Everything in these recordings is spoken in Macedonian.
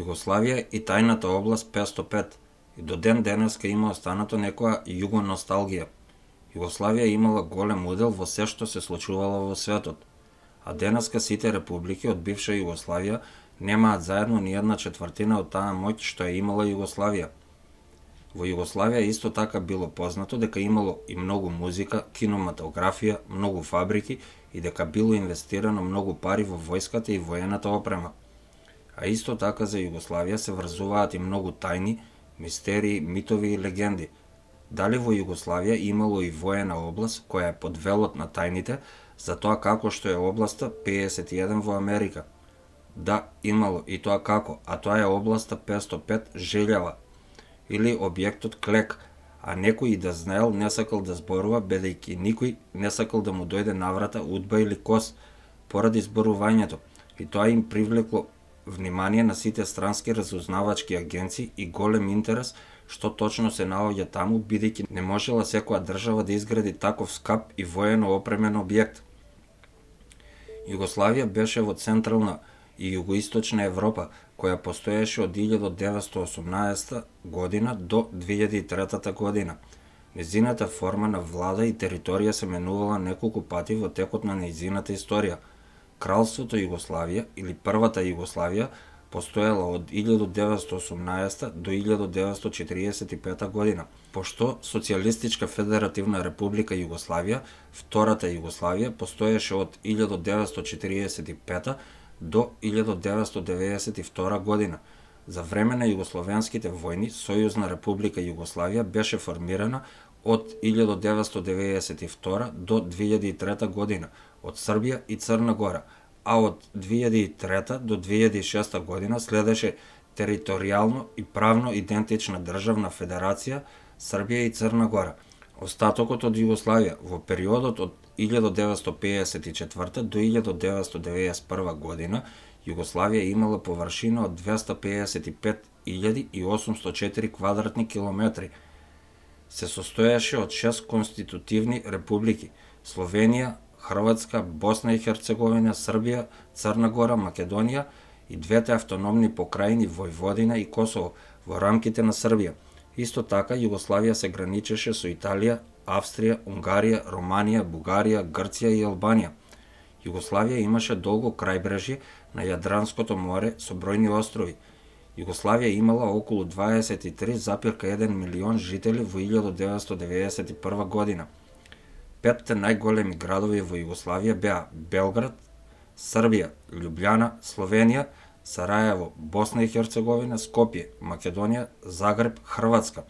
Југославија и тајната област 505 и до ден денеска има останато некоја југоносталгија. Југославија имала голем удел во се што се случувало во светот, а денеска сите републики од бивша Југославија немаат заедно ни една четвртина од таа моќ што ја имала Југославија. Во Југославија исто така било познато дека имало и многу музика, кинематографија, многу фабрики и дека било инвестирано многу пари во војската и воената опрема. А исто така за Југославија се врзуваат и многу тајни, мистерии, митови и легенди. Дали во Југославија имало и воена област која е под велот на тајните, за тоа како што е областа 51 во Америка? Да, имало и тоа како, а тоа е областа 505 Желјава, или објектот Клек, а некој и да знаел не сакал да зборува, бидејќи никој не сакал да му дојде наврата удба или кос, поради зборувањето, и тоа им привлекло внимание на сите странски разузнавачки агенции и голем интерес што точно се наоѓа таму, бидејќи не можела секоја држава да изгради таков скап и воено опремен објект. Југославија беше во централна и југоисточна Европа, која постоеше од 1918 година до 2003 година. Незината форма на влада и територија се менувала неколку пати во текот на нејзината историја. Кралството Југославија или Првата Југославија постоела од 1918 до 1945 година, пошто Социјалистичка федеративна република Југославија, Втората Југославија, постоеше од 1945 до 1992 година. За време на југословенските војни, Сојузна република Југославија беше формирана од 1992 до 2003 година од Србија и Црна Гора, а од 2003 до 2006 година следеше територијално и правно идентична државна федерација Србија и Црна Гора. Остатокот од Југославија во периодот од 1954 до 1991 година Југославија имала површина од 255.804 квадратни километри. Се состоеше од 6 конститутивни републики: Словенија, Хрватска, Босна и Херцеговина, Србија, Црна Гора, Македонија и двете автономни покрајини Војводина и Косово во рамките на Србија. Исто така Југославија се граничеше со Италија, Австрија, Унгарија, Романија, Бугарија, Грција и Албанија. Југославија имаше долго крајбрежје на Јадранското море со бројни острови. Југославија имала околу 23,1 милион жители во 1991 година. Петте најголеми градови во Југославија беа Белград, Србија, Љубљана, Словенија, Сарајево, Босна и Херцеговина, Скопје, Македонија, Загреб, Хрватска.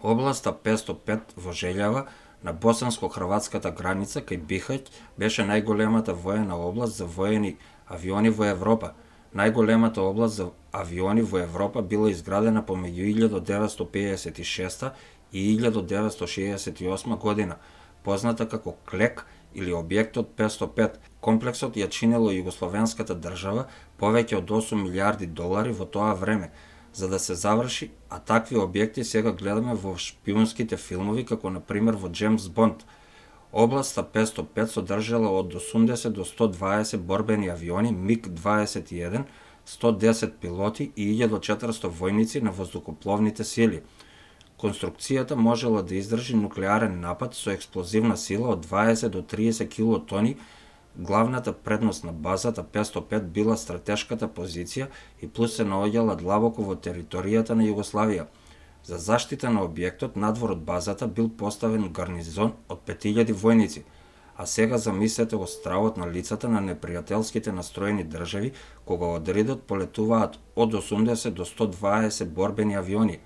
Областа 505 во Желјава на босанско-хрватската граница кај Бихаќ беше најголемата воена област за воени авиони во Европа. Најголемата област за авиони во Европа била изградена помеѓу 1956 и 1968 година, позната како Клек или објектот 505. Комплексот ја чинело југословенската држава повеќе од 8 милиарди долари во тоа време, за да се заврши, а такви објекти сега гледаме во шпиунските филмови, како на пример во Джеймс Бонд. Областа 505 содржала од 80 до 120 борбени авиони МиГ-21, 110 пилоти и 1400 војници на воздухопловните сили. Конструкцијата можела да издржи нуклеарен напад со експлозивна сила од 20 до 30 килотони. Главната предност на базата 505 била стратешката позиција и плюс се наоѓала длабоко во територијата на Југославија. За заштита на објектот надвор од базата бил поставен гарнизон од 5000 војници, а сега замислете го стравот на лицата на непријателските настроени држави кога од редот полетуваат од 80 до 120 борбени авиони.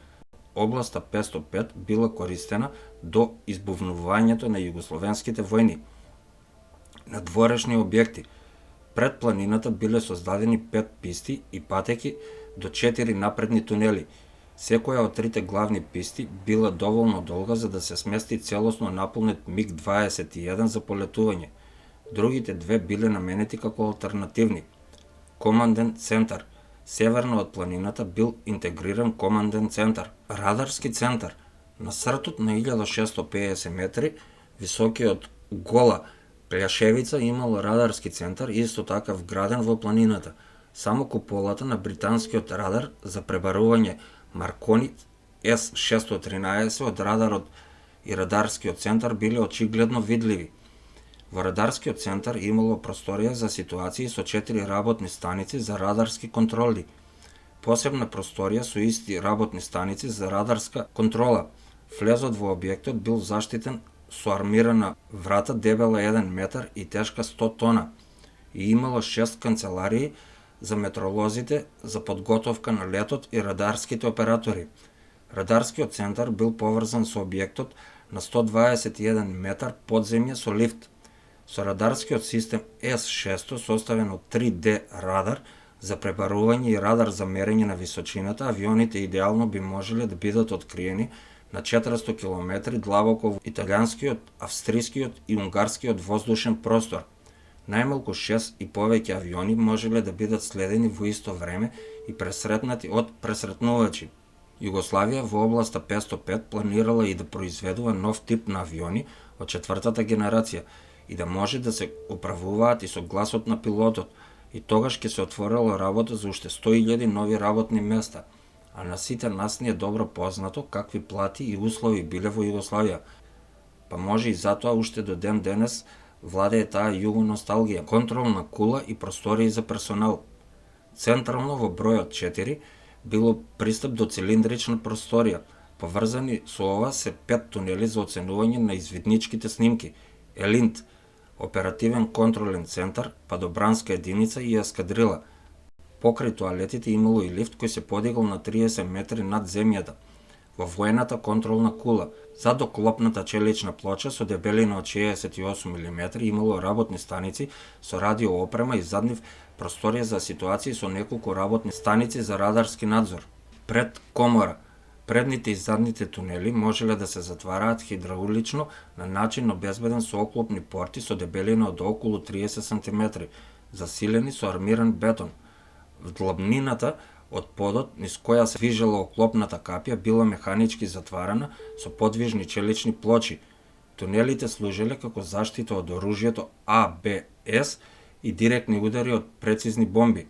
Областа 505 била користена до избувнувањето на југословенските војни. Надворешни објекти. Пред планината биле создадени 5 писти и патеки до 4 напредни тунели. Секоја од трите главни писти била доволно долга за да се смести целосно наполнет МиГ-21 за полетување. Другите две биле наменети како алтернативни. Команден центар. Северно од планината бил интегриран команден центар. Радарски центар. На сртот на 1650 метри, високиот Гола Пљашевица имал радарски центар, исто така вграден во планината. Само куполата на британскиот радар за пребарување Маркони С-613 од радарот и радарскиот центар биле очигледно видливи. Во радарскиот центар имало просторија за ситуации со 4 работни станици за радарски контроли, посебна просторија со исти работни станици за радарска контрола. Влезот во објектот бил заштитен со армирана врата дебела 1 метар и тешка 100 тона и имало 6 канцеларии за метролозите за подготовка на летот и радарските оператори. Радарскиот центар бил поврзан со објектот на 121 метар подземје со лифт. Со радарскиот систем С-600 составен од 3D радар за пребарување и радар за мерење на височината, авионите идеално би можеле да бидат откриени на 400 км длабоко во италијанскиот, австрискиот и унгарскиот воздушен простор. Најмалку 6 и повеќе авиони можеле да бидат следени во исто време и пресретнати од пресретнувачи. Југославија во областа 505 планирала и да произведува нов тип на авиони од четвртата генерација и да може да се управуваат и со гласот на пилотот, и тогаш ќе се отворила работа за уште 100.000 нови работни места, а на сите нас ни е добро познато какви плати и услови биле во Југославија, па може и затоа уште до ден денес владее таа југоносталгија, контролна кула и простории за персонал. Централно во бројот 4 било пристап до цилиндрична просторија. Поврзани со ова се 5 тунели за оценување на извидничките снимки, Елинт, оперативен контролен центар, падобранска единица и ескадрила. Покрај тоалетите имало и лифт кој се подигал на 30 метри над земјата. Во воената контролна кула, зад оклопната челична плоча со дебелина од 68 мм имало работни станици со радиоопрема и заднив просторија за ситуации со неколку работни станици за радарски надзор. Пред комора, предните и задните тунели можеле да се затвараат хидраулично на начин обезбеден со оклопни порти со дебелина од околу 30 см, засилени со армиран бетон. Вдлабнината од подот низ која се движела оклопната капја била механички затварана со подвижни челични плочи. Тунелите служеле како заштита од оружјето АБС и директни удари од прецизни бомби.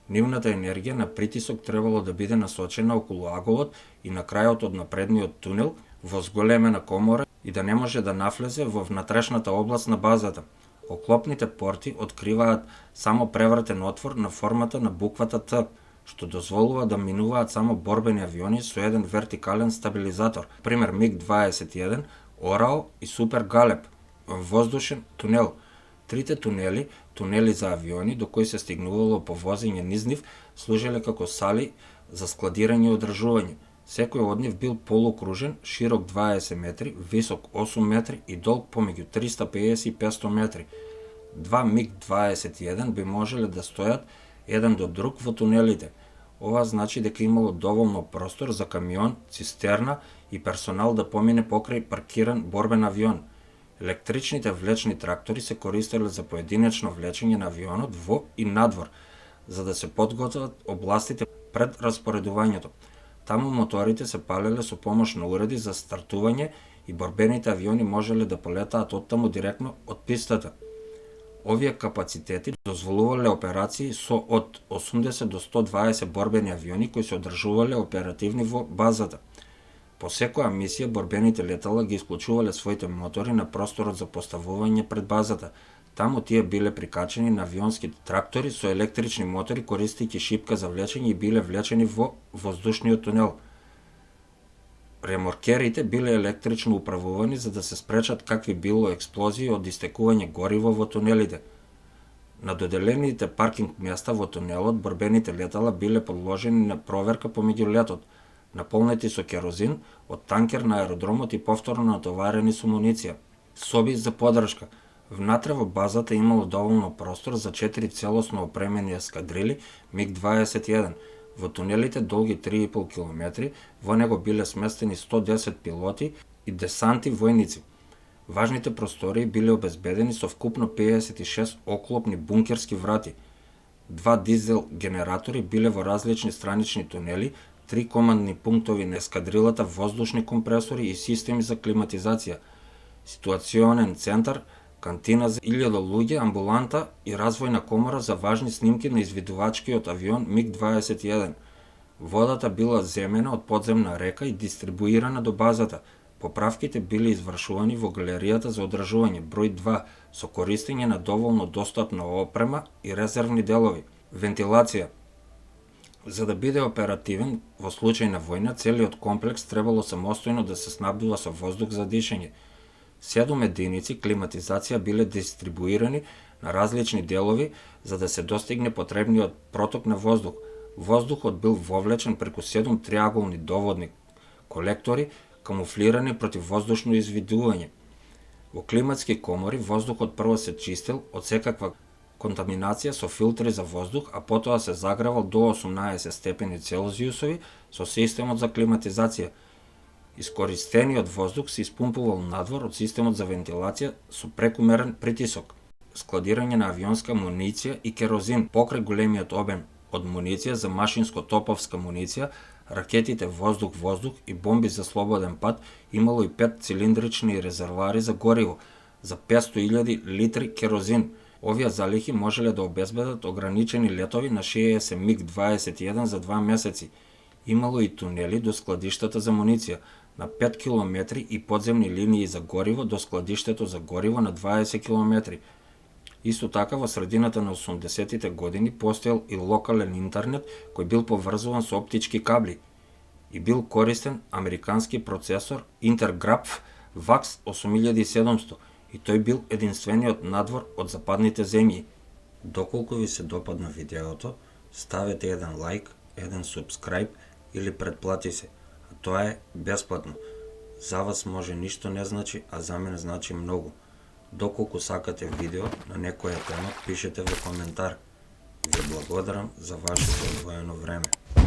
Нивната енергија на притисок требало да биде насочена околу аголот и на крајот од напредниот тунел во зголемена комора и да не може да навлезе во внатрешната област на базата. Оклопните порти откриваат само превратен отвор на формата на буквата Т, што дозволува да минуваат само борбени авиони со еден вертикален стабилизатор, пример МиГ-21, Орао и Супер Галеб. Воздушен тунел. Трите тунели за авиони до кои се стигнувало по возење низ нив, служеле како сали за складирање и одржување. Секој од нив бил полукружен, широк 20 метри, висок 8 метри и долг помеѓу 350 и 500 метри. Два МиГ-21 би можеле да стојат еден до друг во тунелите. Ова значи дека имало доволно простор за камион, цистерна и персонал да помине покрај паркиран борбен авион. Електричните влечни трактори се користеле за поединечно влечење на авионот во и надвор, за да се подготват областите пред распоредувањето. Таму моторите се палеле со помош на уреди за стартување и борбените авиони можеле да полетаат оттаму директно од пистата. Овие капацитети дозволувале операции со од 80 до 120 борбени авиони кои се одржувале оперативни во базата. По секоја мисија борбените летала ги исклучувале своите мотори на просторот за поставување пред базата. Таму тие биле прикачени на авионски трактори со електрични мотори користејќи шипка за влечење и биле влечени во воздушниот тунел. Реморкерите биле електрично управувани за да се спречат какви било експлозии од истекување гориво во тунелите. На доделените паркинг места во тунелот борбените летала биле подложени на проверка помеѓу летот, наполнети со керозин од танкер на аеродромот и повторно натоварени со муниција. Соби за поддршка. Внатре во базата имало доволно простор за 4 целосно опремени ескадрили МиГ-21. Во тунелите долги 3,5 км, во него биле сместени 110 пилоти и десанти војници. Важните простории биле обезбедени со вкупно 56 оклопни бункерски врати. 2 дизел генератори биле во различни странични тунели, 3 командни пунктови на ескадрилата, воздушни компресори и системи за климатизација, ситуационен центар, кантина за 1000 луѓе, амбуланта и развојна комора за важни снимки на извидувачкиот авион МиГ-21. Водата била земена од подземна река и дистрибуирана до базата. Поправките биле извршувани во галеријата за одржување број 2 со користење на доволно достапна опрема и резервни делови. Вентилација. За да биде оперативен во случај на војна, целиот комплекс требало самостојно да се снабдува со воздух за дишење. 7 единици климатизација биле дистрибуирани на различни делови за да се достигне потребниот проток на воздух. Воздухот бил вовлечен преку 7 триаголни доводни колектори, камуфлирани против воздушно извидување. Во климатски комори воздухот прво се чистел од секаква контаминација со филтри за воздух, а потоа се загревал до 18 степени Целзиусови со системот за климатизација. Искористениот воздух се испумпувал надвор од системот за вентилација со прекумерен притисок. Складирање на авионска муниција и керозин покрај големиот обем од муниција за машинско-топовска муниција, ракетите воздух-воздух и бомби за слободен пат имало и 5 цилиндрични резервоари за гориво за 500.000 литри керозин. Овие залихи можеле да обезбедат ограничени летови на 60 МиГ-21 за 2 месеци. Имало и тунели до складиштата за муниција на 5 км и подземни линии за гориво до складиштето за гориво на 20 км. Исто така, во средината на 80-тите години постоел и локален интернет кој бил поврзуван со оптички кабли и бил користен американски процесор Intergraph VAX 8700 и тој бил единствениот надвор од западните земји. Доколку ви се допадна видеото, ставете еден лайк, еден субскрайб или претплати се, а тоа е бесплатно. За вас може ништо не значи, а за мене значи многу. Доколку сакате видео на некоја тема, пишете во коментар. Ви благодарам за вашето одвоено време.